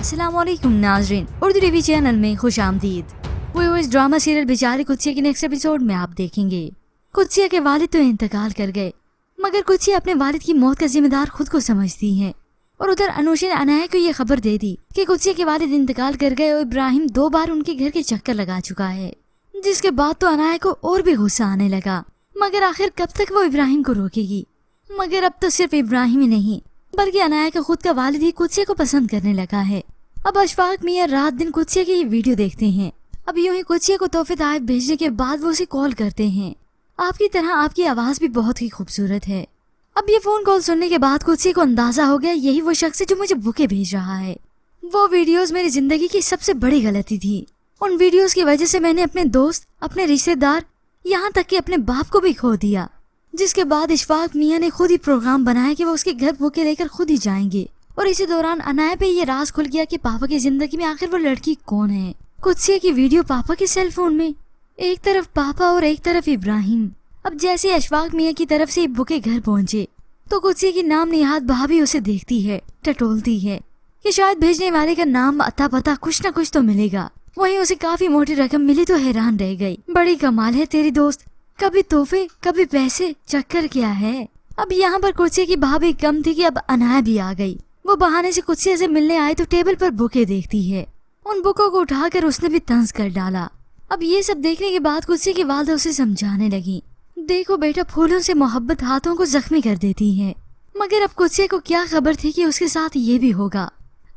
अस्सलाम वालेकुम नाज़रीन, उर्दू टीवी चैनल में खुश आमदीद। व्यूअर्स, ड्रामा सीरियल बेचारे कुत्सिया के नेक्स्ट एपिसोड में आप देखेंगे कुत्सिया के वालिद तो इंतकाल कर गए, मगर कुत्सिया अपने वालिद की मौत का जिम्मेदार खुद को समझती है। और उधर अनूशा ने अनाया को ये खबर दे दी कि कुत्सिया के वालिद इंतकाल कर गए और इब्राहिम 2 बार उनके घर के चक्कर लगा चुका है। जिसके बाद तो अनाया को और भी गुस्सा आने लगा, मगर आखिर कब तक वो इब्राहिम को रोकेगी। मगर अब तो सिर्फ इब्राहिम ही नहीं बल्कि अनाया का खुद का वालिद ही कुत्सिया को पसंद करने लगा है। अब अशफाक मियां रात दिन कुत्सिया की ये वीडियो देखते हैं। अब यूं ही कुत्सिया को तोहफे तोहफे भेजने के बाद वो उसे कॉल करते हैं। आपकी तरह आपकी आवाज भी बहुत ही खूबसूरत है। अब ये फोन कॉल सुनने के बाद कुत्सिया को अंदाजा हो गया यही वो शख्स है जो मुझे बुके भेज रहा है। वो वीडियोस मेरी जिंदगी की सबसे बड़ी गलती थी। उन वीडियोस की वजह से मैंने अपने दोस्त, अपने रिश्तेदार, यहाँ तक कि अपने बाप को भी खो दिया। जिसके बाद इशफाक मियां ने खुद ही प्रोग्राम बनाया कि वो उसके घर बुके लेकर खुद ही जाएंगे। और इसी दौरान अनाया पे ये राज खुल गया कि पापा की जिंदगी में आखिर वो लड़की कौन है। कुत्सिया की वीडियो पापा के सेल फोन में, एक तरफ पापा और एक तरफ इब्राहिम। अब जैसे अशफाक मियां की तरफ से बुके घर पहुंचे तो कुत्सिया की नाम निहाद भाभी उसे देखती है, टटोलती है कि शायद भेजने वाले का नाम, अता पता कुछ न कुछ तो मिलेगा। वहीं उसे काफी मोटी रकम मिली तो हैरान रह गई। बड़ी कमाल है तेरी दोस्त, कभी तोहफे कभी पैसे, चक्कर क्या है। अब यहाँ पर कुत्सिया की भाभी कम थी कि अब अनाया भी आ गई। वो बहाने से कुत्सिया से मिलने आए तो टेबल पर बुके देखती है। उन बुकों को उठाकर उसने भी तंज कर डाला। अब ये सब देखने के बाद कुत्सिया की वालिदा उसे समझाने लगी, देखो बेटा, फूलों से मोहब्बत हाथों को जख्मी कर देती है। मगर अब कुत्सिया को क्या खबर थी कि उसके साथ ये भी होगा।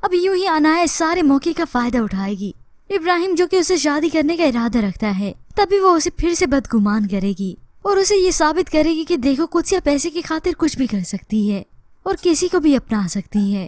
अब यूं ही अनाया इस सारे मौके का फायदा उठाएगी। इब्राहिम जो कि उसे शादी करने का इरादा रखता है, तभी वो उसे फिर से बदगुमान करेगी और उसे ये साबित करेगी कि देखो कुत्सिया पैसे की खातिर कुछ भी कर सकती है और किसी को भी अपना सकती है।